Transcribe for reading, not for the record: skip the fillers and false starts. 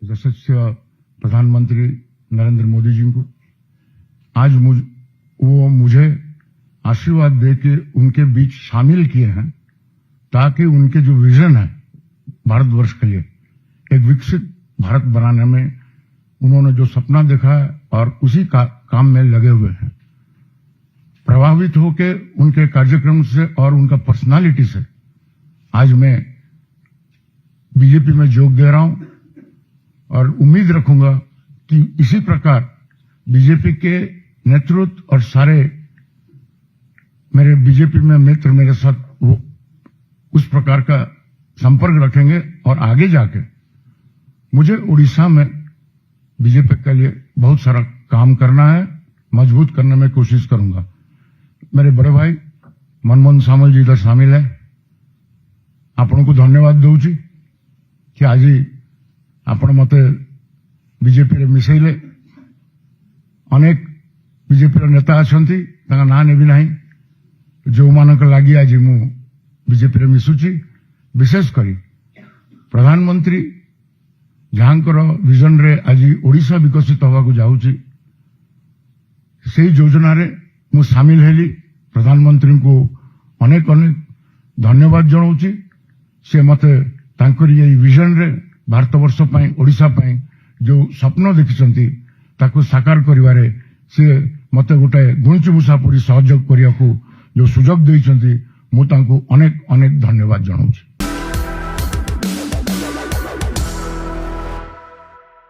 यशस्वी प्रधानमंत्री नरेंद्र मोदी जी को आज वो मुझे आशीर्वाद दे के उनके बीच शामिल किए हैं ताकि उनके जो विजन है भारतवर्ष के लिए एक विकसित भारत बनाने में उन्होंने जो सपना देखा है और उसी काम में लगे हुए हैं। प्रभावित होकर उनके कार्यक्रम से और उनका पर्सनालिटी से आज मैं बीजेपी में जोग दे रहा हूं और उम्मीद रखूंगा कि इसी प्रकार बीजेपी के नेतृत्व और सारे मेरे बीजेपी में मित्र मेरे साथ वो उस प्रकार का संपर्क रखेंगे और आगे जाके मुझे उड़ीसा में बीजेपी के लिए बहुत सारा काम करना है, मजबूत करने में कोशिश करूंगा। मेरे बड़े भाई मनमोहन सामल जी इधर शामिल है, आपन को धन्यवाद दूची कि आज आपण मते बीजेपी रे मिसैले। अनेक बीजेपी नेता अछंती ताका ना नेबी नाही जो मानक लागी आज मु बीजेपी रे मिसुची। विशेष करी प्रधानमंत्री जहांकर विजन रे आज ओडिशा विकसित होगा को जाउची से योजना रे मु शामिल हेली। प्रधानमंत्री को अनेक अनेक धन्यवाद जनाऊची। से मते तांकर ये विजन रे भारतवर्ष पई ओडिशा पई जो स्वप्न देखिसंती ताको साकार करिवारे से मते गोटे गुंचबुसा पूरी सहयोग करिया को जो सुजोग देइसंती मु तांको अनेक अनेक धन्यवाद जनाऊची।